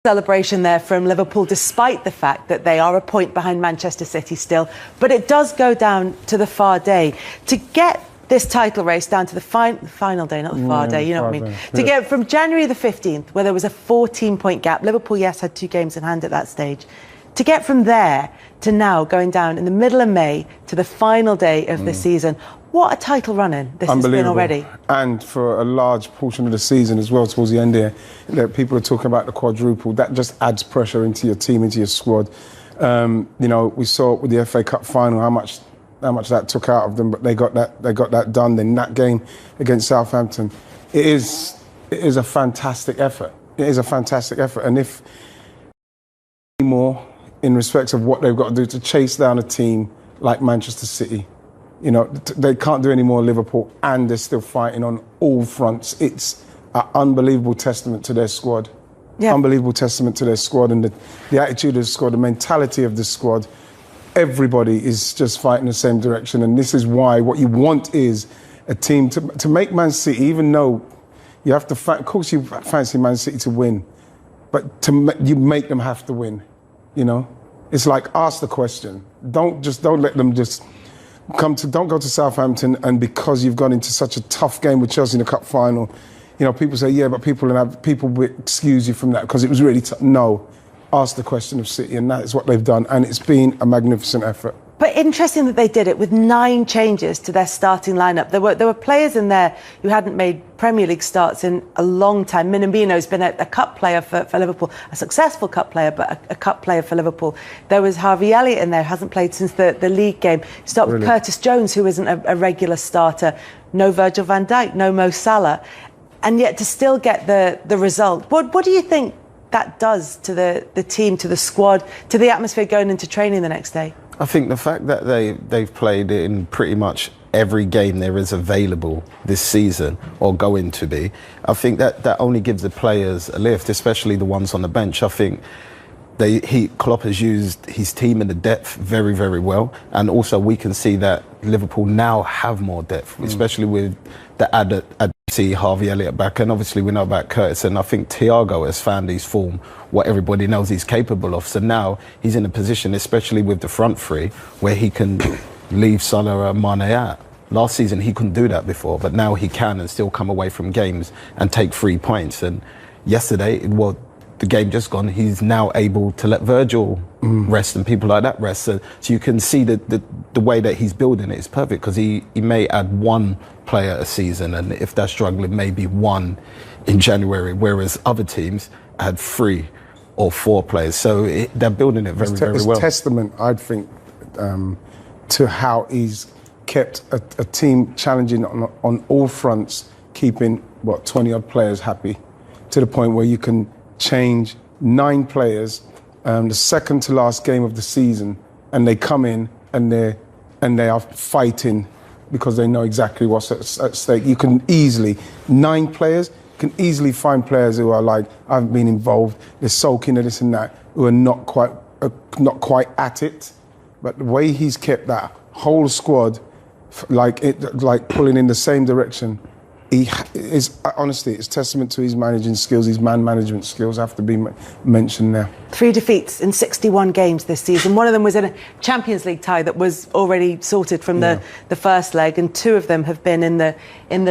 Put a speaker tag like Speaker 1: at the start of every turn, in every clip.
Speaker 1: Celebration there from Liverpool, despite the fact that they are a point behind Manchester City still. But it does go down to the far day. To get this title race down to the final day, not the far day, you know what I mean? To get from January the 15th, where there was a 14-point gap, Liverpool, yes, had 2 games in hand at that stage. To get from there to now going down in the middle of May to the final day of the season, what a title run-in this has been already.
Speaker 2: And for a large portion of the season as well, towards the end here, that people are talking about the quadruple. That just adds pressure into your team, into your squad. You know, we saw with the FA Cup final how much that took out of them, but they got that done. Then that game against Southampton, it is a fantastic effort. It is a fantastic effort, and if more in respect of what they've got to do to chase down a team like Manchester City. You know, they can't do any more Liverpool, and they're still fighting on all fronts. It's an unbelievable testament to their squad. Yeah. Unbelievable testament to their squad and the attitude of the squad, the mentality of the squad. Everybody is just fighting the same direction, and this is why what you want is a team to make Man City, even though you have to, of course you fancy Man City to win, but you make them have to win, you know? It's like, ask the question. Don't let them just don't go to Southampton, and because you've gone into such a tough game with Chelsea in the cup final, you know, people say, yeah, but people will excuse you from that because it was really tough. No, ask the question of City, and that is what they've done, and it's been a magnificent effort.
Speaker 1: But interesting that they did it with 9 changes to their starting lineup. There were players in there who hadn't made Premier League starts in a long time. Minamino's been a cup player for Liverpool, a successful cup player, but a cup player for Liverpool. There was Harvey Elliott in there, who hasn't played since the league game. Started with Curtis Jones, who isn't a regular starter. No Virgil van Dijk, no Mo Salah. And yet to still get the result. What do you think that does to the team, to the squad, to the atmosphere going into training the next day?
Speaker 3: I think the fact that they've played in pretty much every game there is available this season, or going to be, I think that only gives the players a lift, especially the ones on the bench. I think Klopp has used his team in the depth very, very well, and also we can see that Liverpool now have more depth, especially with the added Harvey Elliott back, and obviously we know about Curtis, and I think Thiago has found his form, what everybody knows he's capable of. So now he's in a position, especially with the front three, where he can leave Salah and Mane out. Last season he couldn't do that before, but now he can, and still come away from games and take 3 points. And yesterday, the game just gone, he's now able to let Virgil rest and people like that rest. So you can see the way that he's building it is perfect, because he may add 1 player a season, and if they're struggling, maybe 1 in January, whereas other teams had 3 or 4 players. So they're building it very, very well.
Speaker 2: It's testament, I think, to how he's kept a team challenging on all fronts, keeping, 20-odd players happy, to the point where you can change 9 players, the second to last game of the season, and they come in and they are fighting because they know exactly what's at stake. You can easily, 9 players, can easily find players who are like, I haven't been involved, they're sulking at this and that, who are not quite at it. But the way he's kept that whole squad like pulling in the same direction, honestly, it's testament to his managing skills, his man management skills have to be mentioned now.
Speaker 1: 3 defeats in 61 games this season. One of them was in a Champions League tie that was already sorted from the first leg, and 2 of them have been in the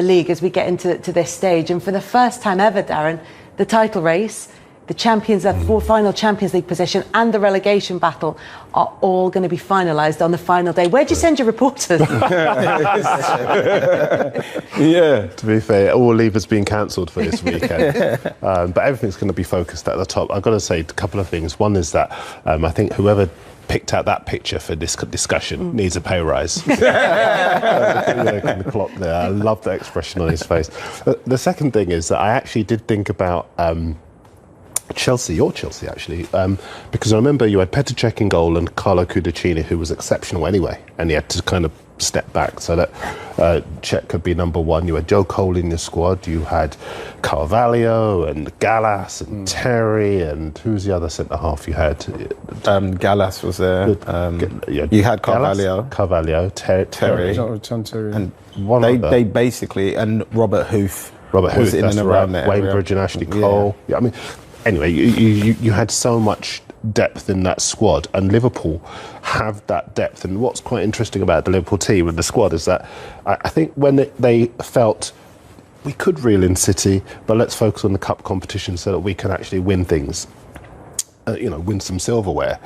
Speaker 1: league as we get into this stage. And for the first time ever, Darren, the title race, the final Champions League position, and the relegation battle are all going to be finalised on the final day. Where'd you send your reporters?
Speaker 4: Yeah, to be fair, all leave has been cancelled for this weekend. But everything's going to be focused at the top. I've got to say a couple of things. One is that I think whoever picked out that picture for this discussion needs a pay rise. The clock there. I love the expression on his face. The second thing is that I actually did think about your Chelsea actually, because I remember you had Petr Cech in goal and Carlo Cudicini, who was exceptional anyway, and he had to kind of step back so that Cech could be number 1. You had Joe Cole in your squad, you had Carvalho and Gallas and Terry, and who's the other centre-half you had?
Speaker 3: Gallas was there. You had
Speaker 4: Carvalho, Terry.
Speaker 3: And they basically, and Robert Hoof was in and around that
Speaker 4: Wayne Bridge and Ashley Cole. Yeah, I mean, anyway, you had so much depth in that squad, and Liverpool have that depth. And what's quite interesting about the Liverpool team and the squad is that I think when they felt we could reel in City, but let's focus on the cup competition so that we can actually win things, win some silverware.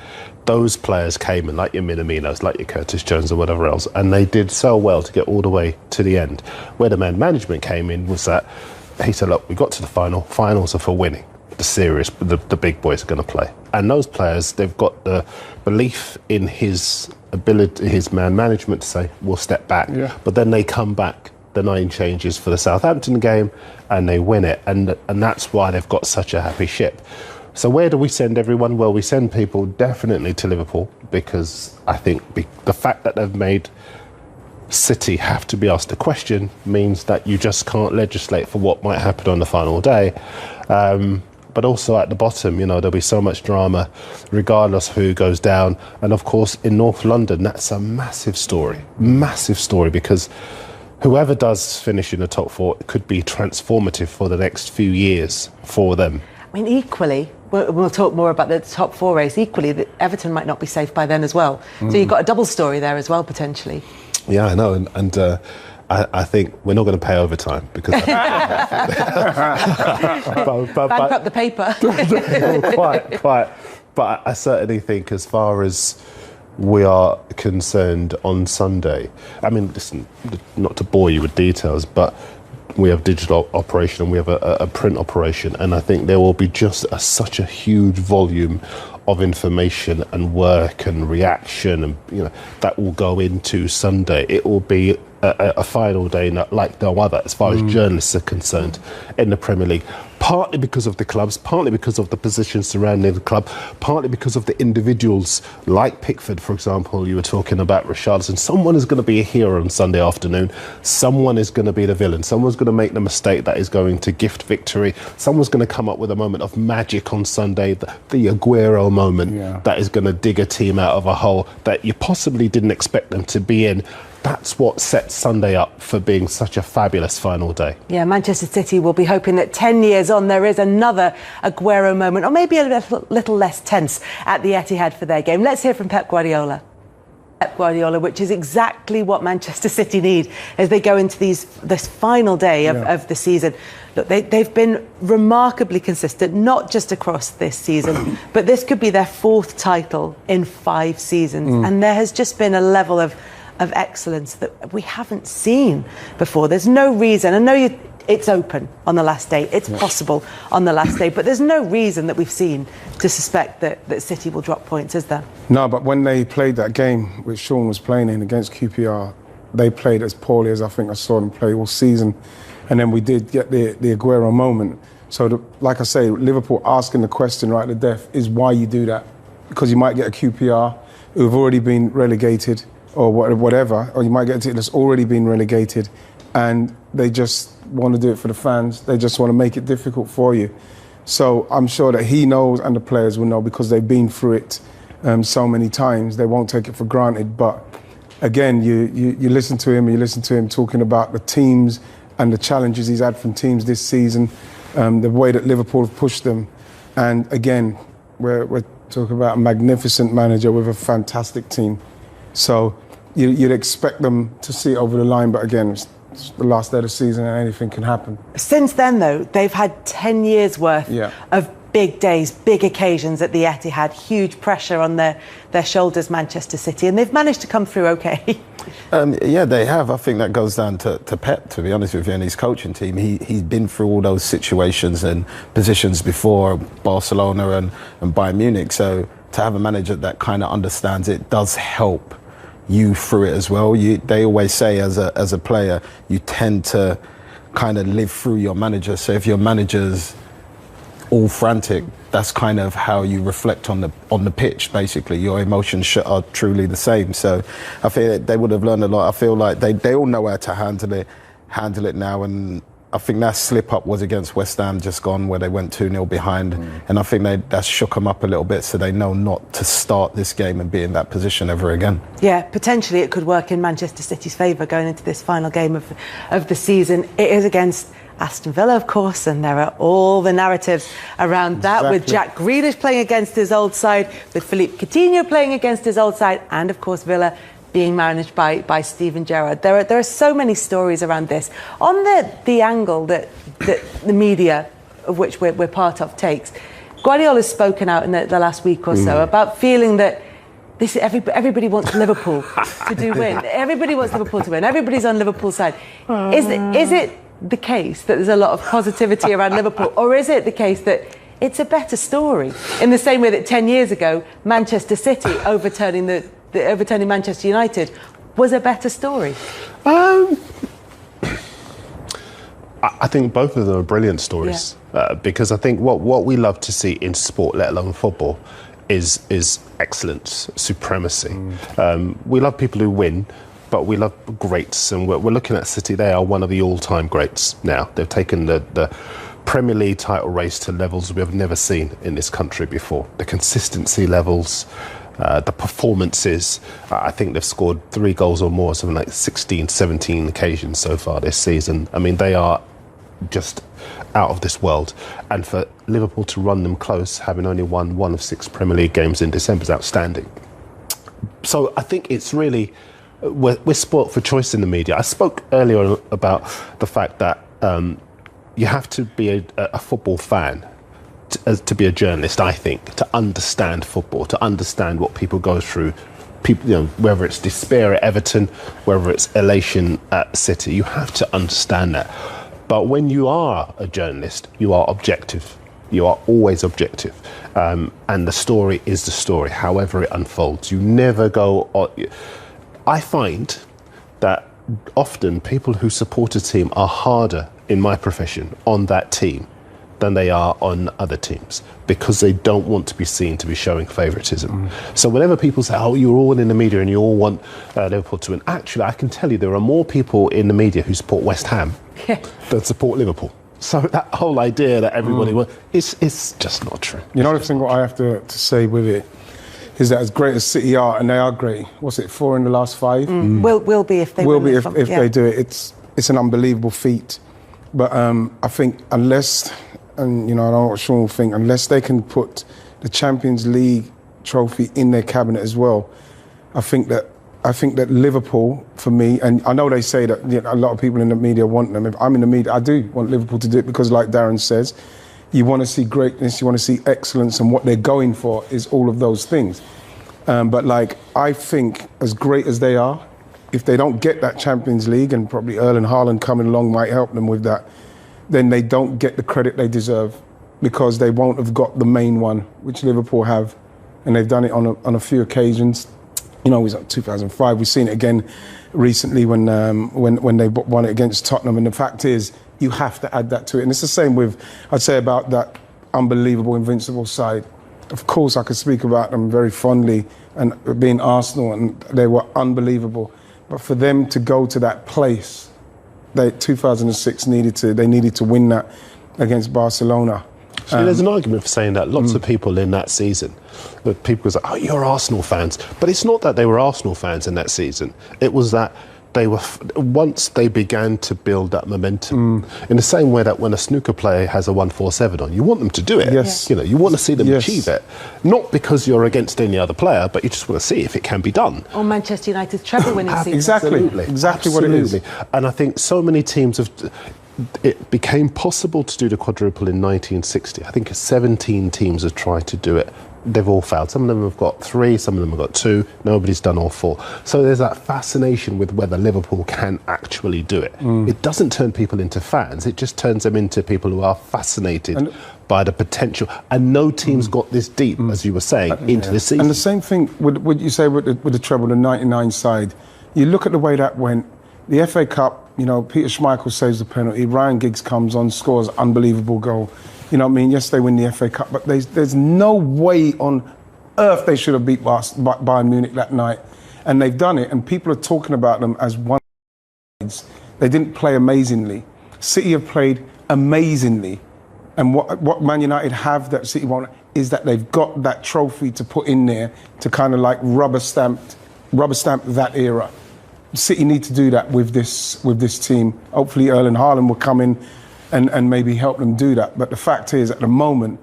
Speaker 4: Those players came in, like your Minaminos, like your Curtis Jones or whatever else, and they did so well to get all the way to the end. Where the man management came in was that he said, look, we got to the finals are for winning. The big boys are going to play. And those players, they've got the belief in his ability, his man management to say, we'll step back. Yeah. But then they come back, the 9 changes for the Southampton game, and they win it. And that's why they've got such a happy ship. So where do we send everyone? Well, we send people definitely to Liverpool, because I think the fact that they've made City have to be asked a question means that you just can't legislate for what might happen on the final day. But also at the bottom, there'll be so much drama regardless who goes down. And of course, in North London, that's a massive story, because whoever does finish in the top 4 could be transformative for the next few years for them.
Speaker 1: I mean, equally, we'll talk more about the top 4 race. Equally, Everton might not be safe by then as well. So you've got a double story there as well, potentially.
Speaker 4: Yeah, I know. And I think we're not going to pay overtime because
Speaker 1: Bankrupt the paper.
Speaker 4: quite. But I certainly think, as far as we are concerned, on Sunday, I mean, listen, not to bore you with details, but we have digital operation and we have a print operation, and I think there will be just such a huge volume of information and work and reaction, and that will go into Sunday. It will be a final day like no other, as far as journalists are concerned, in the Premier League. Partly because of the clubs, partly because of the positions surrounding the club, partly because of the individuals like Pickford, for example. You were talking about Richarlison. Someone is going to be a hero on Sunday afternoon. Someone is going to be the villain. Someone's going to make the mistake that is going to gift victory. Someone's going to come up with a moment of magic on Sunday, the Aguero moment that is going to dig a team out of a hole that you possibly didn't expect them to be in. That's what sets Sunday up for being such a fabulous final day. Yeah, Manchester City will be hoping that 10 years on there is another Aguero moment, or maybe a little less tense at the Etihad for their game. Let's hear from Pep Guardiola. Pep Guardiola, which is exactly what Manchester City need as they go into this final day of the season. Look, they've been remarkably consistent, not just across this season, but this could be their 4th title in 5 seasons. And there has just been a level of excellence that we haven't seen before. There's no reason. I know it's open on the last day. It's possible on the last day. But there's no reason that we've seen to suspect that City will drop points, is there? No, but when they played that game, which Sean was playing in against QPR, they played as poorly as I think I saw them play all season. And then we did get the Aguero moment. So, like I say, Liverpool asking the question right to death is why you do that. Because you might get a QPR who've already been relegated, or whatever, or you might get a team that's already been relegated, and they just want to do it for the fans. They just want to make it difficult for you. So I'm sure that he knows, and the players will know, because they've been through it so many times. They won't take it for granted. But again, you listen to him, talking about the teams and the challenges he's had from teams this season, the way that Liverpool have pushed them, and again, we're talking about a magnificent manager with a fantastic team. So you'd expect them to see it over the line, but again, it's the last day of the season and anything can happen. Since then, though, they've had 10 years worth of big days, big occasions at the Etihad, huge pressure on their shoulders, Manchester City, and they've managed to come through okay.
Speaker 3: Yeah, they have. I think that goes down to Pep, to be honest with you, and his coaching team. He's been through all those situations and positions before, Barcelona and Bayern Munich. So to have a manager that kind of understands it does help you through it as well. They always say as a player, you tend to kind of live through your manager. So if your manager's all frantic, that's kind of how you reflect on the pitch. Basically, your emotions are truly the same. So I feel that they would have learned a lot. I feel like they all know how to handle it now, and I think that slip up was against West Ham just gone, where they went 2-0 behind, and I think that shook them up a little bit, so they know not to start this game and be in that position ever again. Yeah, potentially it could work in Manchester City's favour going into this final game of the season. It is against
Speaker 1: Aston Villa, of course, and there are all the narratives around that, with Jack Grealish playing against his old side, with Philippe Coutinho playing against his old side, and of course Villa being managed by Steven Gerrard. There are so many stories around this. On the angle that the media, of which we're part of, takes, Guardiola's spoken out in the last week or so about feeling that everybody wants Liverpool to win. Everybody wants Liverpool to win. Everybody's on Liverpool's side. Is it the case that there's a lot of positivity around Liverpool, or is it the case that it's a better story, in the same way that 10 years ago Manchester City overturning Manchester United was a better story?
Speaker 4: I think both of them are brilliant stories, because I think what we love to see in sport, let alone football, is excellence, supremacy. We love people who win, but we love greats, and we're looking at City. They are one of the all-time greats now. They've taken the Premier League title race to levels we have never seen in this country before. The consistency levels, the performances. I think they've scored 3 goals or more, something like 16, 17 occasions so far this season. I mean, they are just out of this world. And for Liverpool to run them close, having only won 1 of 6 Premier League games in December, is outstanding. So I think it's really... We're sport for choice in the media. I spoke earlier about the fact that you have to be a football fan to be a journalist, I think, to understand football, to understand what people go through. People, whether it's despair at Everton, whether it's elation at City, you have to understand that. But when you are a journalist, you are objective. You are always objective. And the story is the story, however it unfolds. You never go... I find that often people who support a team are harder, in my profession, on that team than they are on other teams, because they don't want to be seen to be showing favouritism. So whenever people say, oh, you're all in the media and you all want Liverpool to win, actually, I can tell you there are more people in the media who support West Ham than support Liverpool. So that whole idea that everybody wants, it's just not true.
Speaker 2: You know the thing what I have to say with it is that as great as City are, and they are great, what's it, 4 in the last 5?
Speaker 1: Will be if they
Speaker 2: will
Speaker 1: win
Speaker 2: be
Speaker 1: this
Speaker 2: if
Speaker 1: one.
Speaker 2: they do it. It's an unbelievable feat. But I think unless, and I don't know what Sean will think, unless they can put the Champions League trophy in their cabinet as well, I think that Liverpool, for me, and I know they say that a lot of people in the media want them. If I'm in the media, I do want Liverpool to do it, because like Darren says, you want to see greatness, you want to see excellence, and what they're going for is all of those things. But I think as great as they are, if they don't get that Champions League, and probably Erling Haaland coming along might help them with that, then they don't get the credit they deserve, because they won't have got the main one, which Liverpool have, and they've done it on a few occasions. It was like 2005. We've seen it again recently when they won it against Tottenham. And the fact is, you have to add that to it. And it's the same with, I'd say, about that unbelievable, invincible side. Of course, I could speak about them very fondly, and being Arsenal, and they were unbelievable. But for them to go to that place, 2006 they needed to win that against Barcelona.
Speaker 4: There's an argument for saying that. Lots of people in that season, that people was like, oh, you're Arsenal fans. But it's not that they were Arsenal fans in that season. It was that they were, once they began to build that momentum, in the same way that when a snooker player has a 147 on, you want them to do it.
Speaker 2: Yes.
Speaker 4: You want to see them achieve it. Not because you're against any other player, but you just want to see if it can be done.
Speaker 1: Or Manchester United's treble winning season.
Speaker 2: Exactly what it is.
Speaker 4: And I think so many teams have... It became possible to do the quadruple in 1960. I think 17 teams have tried to do it. They've all failed. Some of them have got 3, some of them have got 2. Nobody's done all 4. So there's that fascination with whether Liverpool can actually do it. It doesn't turn people into fans. It just turns them into people who are fascinated by the potential. And no team's got this deep, as you were saying, into the season.
Speaker 2: And the same thing with what you say with the treble, the 99 side. You look at the way that went. The FA Cup, Peter Schmeichel saves the penalty. Ryan Giggs comes on, scores an unbelievable goal. Yes, they win the FA Cup, but there's no way on earth they should have beat Bayern Munich that night. And they've done it, and people are talking about them as one. They didn't play amazingly. City have played amazingly. And what Man United have that City won't is that they've got that trophy to put in there to kind of like rubber stamp that era. City need to do that with this team. Hopefully Erling Haaland will come in and maybe help them do that. But the fact is, at the moment,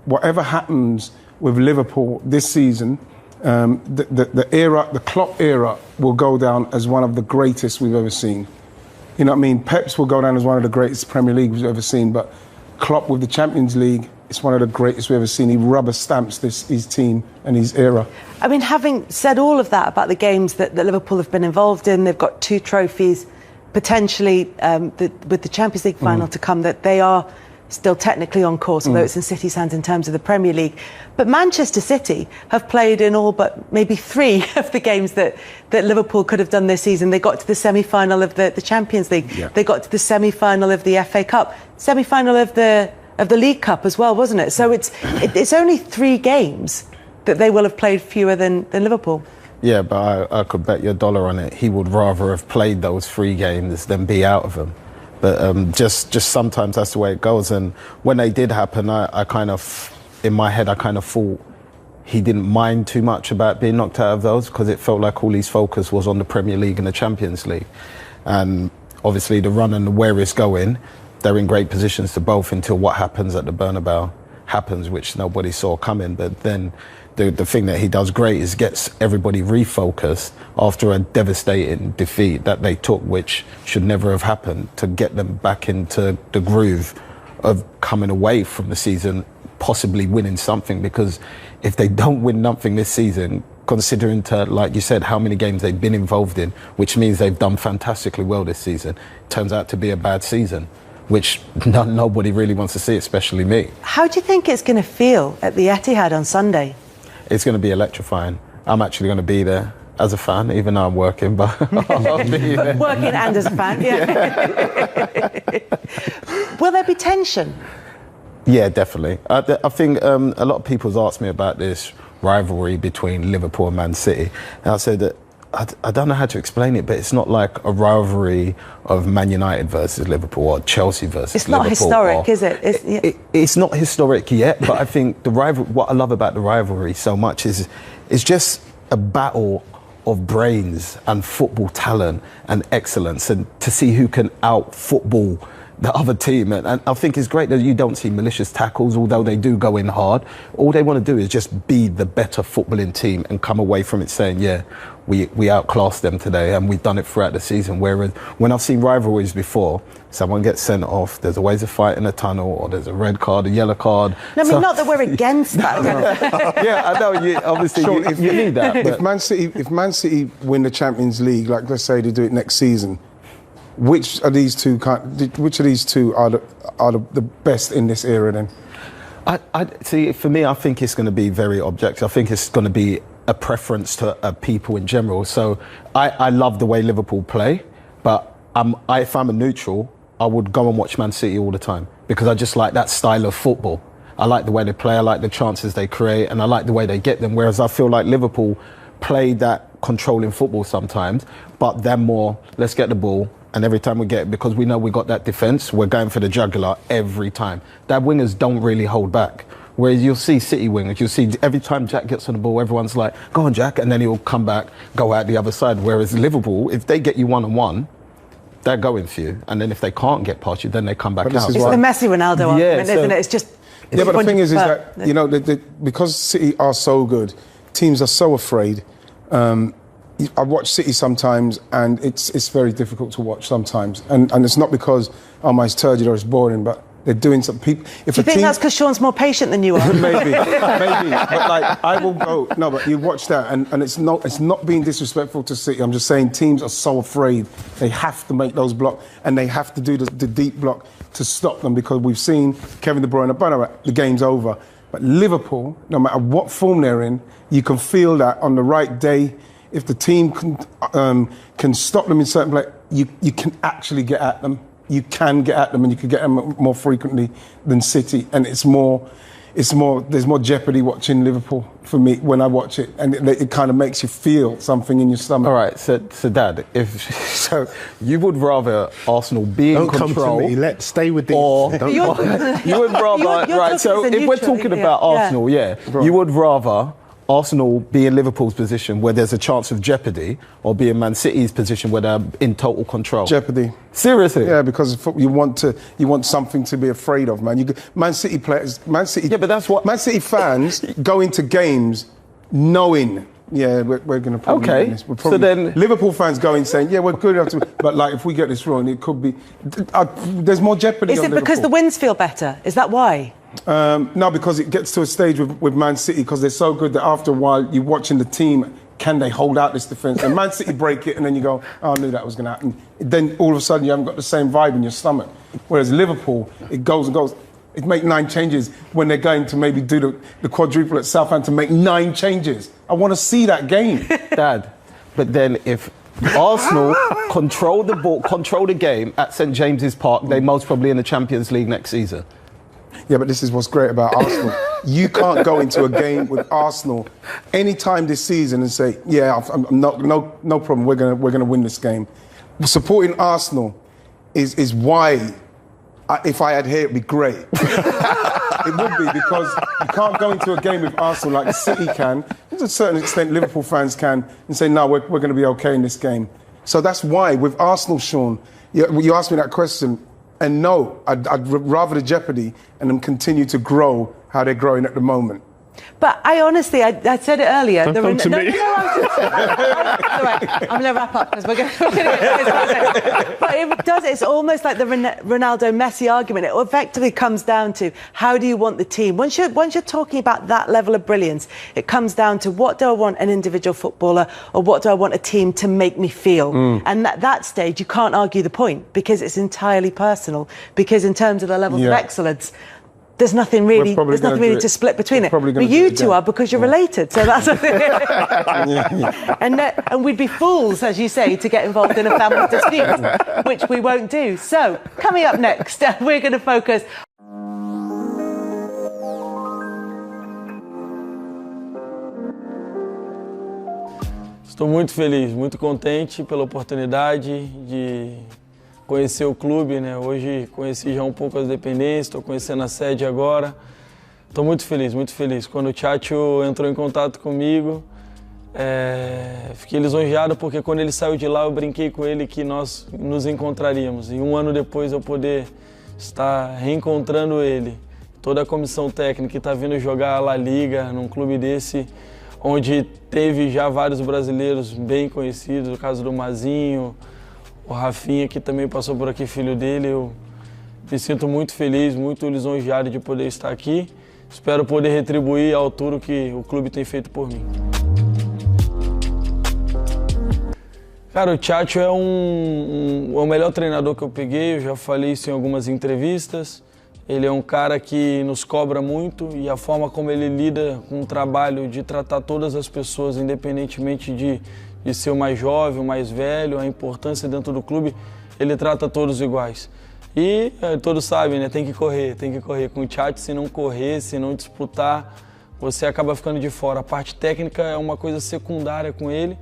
Speaker 2: whatever happens with Liverpool this season, the Klopp era will go down as one of the greatest we've ever seen. You know what I mean? Pep's will go down as one of the greatest Premier League we've ever seen, but Klopp with the Champions League, it's one of the greatest we've ever seen. He rubber stamps his team and his era.
Speaker 1: I mean, having said all of that about the games that Liverpool have been involved in, they've got 2 trophies, potentially with the Champions League final to come, that they are still technically on course, although it's in City's hands in terms of the Premier League. But Manchester City have played in all but maybe 3 of the games that Liverpool could have done this season. They got to the semi-final of the Champions League. Yeah. They got to the semi-final of the FA Cup, semi-final of the League Cup as well, wasn't it? So it's only 3 games that they will have played fewer than Liverpool.
Speaker 3: Yeah, but I could bet your dollar on it. He would rather have played those 3 games than be out of them. But just sometimes that's the way it goes. And when they did happen, I kind of, in my head, I kind of thought he didn't mind too much about being knocked out of those, because it felt like all his focus was on the Premier League and the Champions League. And obviously the run and where it's going, they're in great positions to both until what happens at the Bernabeu happens, which nobody saw coming. But then the thing that he does great is gets everybody refocused after a devastating defeat that they took, which should never have happened, to get them back into the groove of coming away from the season, possibly winning something. Because if they don't win nothing this season, considering like you said, how many games they've been involved in, which means they've done fantastically well this season, turns out to be a bad season, which nobody really wants to see, especially me.
Speaker 1: How do you think it's going to feel at the Etihad on Sunday?
Speaker 3: It's going to be electrifying. I'm actually going to be there as a fan, even though I'm working, but I'll be there.
Speaker 1: Working and as a fan, yeah. Will there be tension?
Speaker 3: Yeah, definitely. I think a lot of people's asked me about this rivalry between Liverpool and Man City. And I said that I don't know how to explain it, but it's not like a rivalry of Man United versus Liverpool or Chelsea versus Liverpool.
Speaker 1: It's not historic, is it?
Speaker 3: It's not historic yet, but I think what I love about the rivalry so much is it's just a battle of brains and football talent and excellence, and to see who can out-football the other team. And I think it's great that you don't see malicious tackles, although they do go in hard. All they want to do is just be the better footballing team and come away from it saying, yeah, we outclassed them today, and we've done it throughout the season. Whereas when I've seen rivalries before, someone gets sent off, there's always a fight in a tunnel, or there's a red card, a yellow card.
Speaker 1: No, I mean, not that we're against that.
Speaker 3: Yeah, I know. Obviously, you need that.
Speaker 2: If Man City win the Champions League, like let's say they do it next season, which of these two are the best in this era then?
Speaker 3: I see. For me, I think it's going to be very objective. I think it's going to be a preference to people in general. So I love the way Liverpool play, but if I'm a neutral, I would go and watch Man City all the time, because I just like that style of football. I like the way they play, I like the chances they create, and I like the way they get them. Whereas I feel like Liverpool play that controlling football sometimes, but they're more, let's get the ball, and every time we get it, because we know we got that defence, we're going for the jugular every time. Their wingers don't really hold back. Whereas you'll see City wingers, you'll see every time Jack gets on the ball, everyone's like, go on, Jack, and then he'll come back, go out the other side. Whereas Liverpool, if they get you one-on-one, they're going for you. And then if they can't get past you, then they come back out.
Speaker 1: It's the Messi-Ronaldo argument, isn't it? It's just...
Speaker 2: Yeah, but the thing is that, you know, because City are so good, teams are so afraid. I watch City sometimes, and it's very difficult to watch sometimes. And it's not because, it's turgid or it's boring, but they're doing something.
Speaker 1: Do you think that's because Sean's more patient than you are?
Speaker 2: maybe. But like, I will go. No, but you watch that, and it's not being disrespectful to City. I'm just saying teams are so afraid. They have to make those blocks, and they have to do the deep block to stop them, because we've seen Kevin De Bruyne, the game's over. But Liverpool, no matter what form they're in, you can feel that on the right day, if the team can stop them in certain play, you can actually get at them. You can get at them, and you can get them more frequently than City. And there's more jeopardy watching Liverpool for me when I watch it, and it kind of makes you feel something in your stomach.
Speaker 3: All right, so Dad, so you would rather Arsenal be in control?
Speaker 4: Don't come to me. Stay with the.
Speaker 3: Or you would rather, right? So if we're talking about Arsenal, you would rather Arsenal be in Liverpool's position where there's a chance of jeopardy, or be in Man City's position where they're in total control?
Speaker 2: Jeopardy.
Speaker 3: Seriously?
Speaker 2: Yeah, because you want something to be afraid of, man. Man City players,
Speaker 3: Yeah, but that's what
Speaker 2: Man City fans go into games knowing. Yeah, we're going to probably win this.
Speaker 3: So then
Speaker 2: Liverpool fans go in saying, yeah, we're good enough to, but like if we get this wrong, it could be. There's more jeopardy.
Speaker 1: Is it because the wins feel better? Is that why?
Speaker 2: No, because it gets to a stage with Man City because they're so good that after a while you're watching the team. Can they hold out this defence? And Man City break it, and then you go, oh, I knew that was going to happen. Then all of a sudden you haven't got the same vibe in your stomach. Whereas Liverpool, it goes and goes. It make 9 changes when they're going to maybe do the quadruple at Southampton, make 9 changes. I want to see that game.
Speaker 3: Dad, but then if Arsenal control the ball, control the game at St James's Park, they're most probably in the Champions League next season.
Speaker 2: Yeah, but this is what's great about Arsenal. You can't go into a game with Arsenal any time this season and say, yeah, no problem, we're gonna win this game. Supporting Arsenal is why, if I had here, it'd be great. It would be, because you can't go into a game with Arsenal like City can, to a certain extent Liverpool fans can, and say, no, we're going to be okay in this game. So that's why, with Arsenal, Sean, you asked me that question, and no, I'd rather the jeopardy and them continue to grow how they're growing at the moment.
Speaker 1: But I honestly, I said it earlier.
Speaker 4: Don't come to me.
Speaker 1: I'm going to wrap up because we're going to get But it does. It's almost like the Ronaldo-Messi argument. It effectively comes down to how do you want the team. Once you're talking about that level of brilliance, it comes down to what do I want an individual footballer, or what do I want a team to make me feel. And at that stage, you can't argue the point because it's entirely personal. Because in terms of the levels of excellence, there's nothing really to split between it. But you two are, because you're related. So that's and we'd be fools, as you say, to get involved in a family dispute, which we won't do. So coming up next, we're going to focus.
Speaker 5: Estou muito feliz, muito contente pela oportunidade de conhecer o clube, né? Hoje conheci já um pouco as dependências, estou conhecendo a sede agora. Estou muito feliz, muito feliz. Quando o Tchatcho entrou em contato comigo, fiquei lisonjeado porque quando ele saiu de lá eu brinquei com ele que nós nos encontraríamos. E um ano depois eu poder estar reencontrando ele. Toda a comissão técnica que está vindo jogar a La Liga num clube desse, onde teve já vários brasileiros bem conhecidos, o caso do Mazinho, o Rafinha, que também passou por aqui, filho dele. Eu me sinto muito feliz, muito lisonjeado de poder estar aqui. Espero poder retribuir à altura o que o clube tem feito por mim. Cara, o Tchatcho é o melhor treinador que eu peguei, eu já falei isso em algumas entrevistas. Ele é um cara que nos cobra muito e a forma como ele lida com o trabalho de tratar todas as pessoas, independentemente de ser o mais jovem, o mais velho, a importância dentro do clube, ele trata todos iguais. E todos sabem, né? Tem que correr. Com o Tchatcho, se não correr, se não disputar, você acaba ficando de fora. A parte técnica é uma coisa secundária com ele.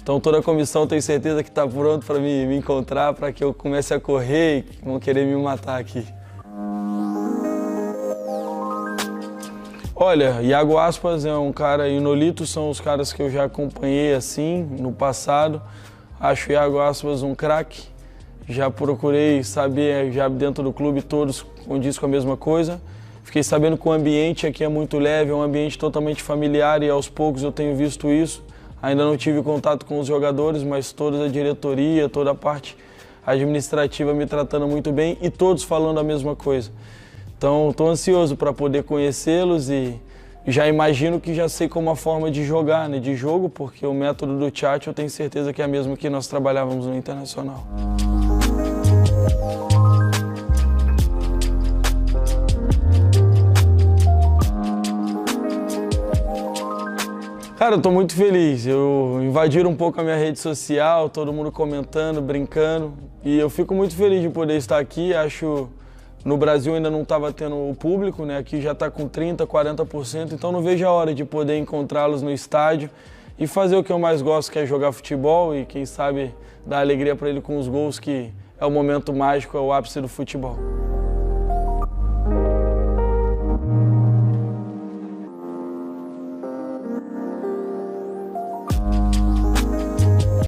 Speaker 5: Então toda a comissão tem certeza que está pronto para me encontrar, para que eu comece a correr e vão querer me matar aqui. Olha, Iago Aspas é um cara, e o Nolito são os caras que eu já acompanhei assim no passado. Acho o Iago Aspas um craque. Já procurei saber, já dentro do clube todos condiz com a mesma coisa. Fiquei sabendo que o ambiente aqui é muito leve, é um ambiente totalmente familiar e aos poucos eu tenho visto isso. Ainda não tive contato com os jogadores, mas toda a diretoria, toda a parte administrativa me tratando muito bem e todos falando a mesma coisa. Então, estou ansioso para poder conhecê-los e já imagino que já sei como a forma de jogar, né, de jogo, porque o método do Tchatcho eu tenho certeza que é o mesmo que nós trabalhávamos no Internacional. Cara, eu tô muito feliz. Eu invadiram um pouco a minha rede social, todo mundo comentando, brincando. E eu fico muito feliz de poder estar aqui. Acho no Brasil ainda não estava tendo o público, né? Aqui já está com 30%, 40%. Então não vejo a hora de poder encontrá-los no estádio e fazer o que eu mais gosto, que é jogar futebol e quem sabe dar alegria para ele com os gols, que é o momento mágico, é o ápice do futebol.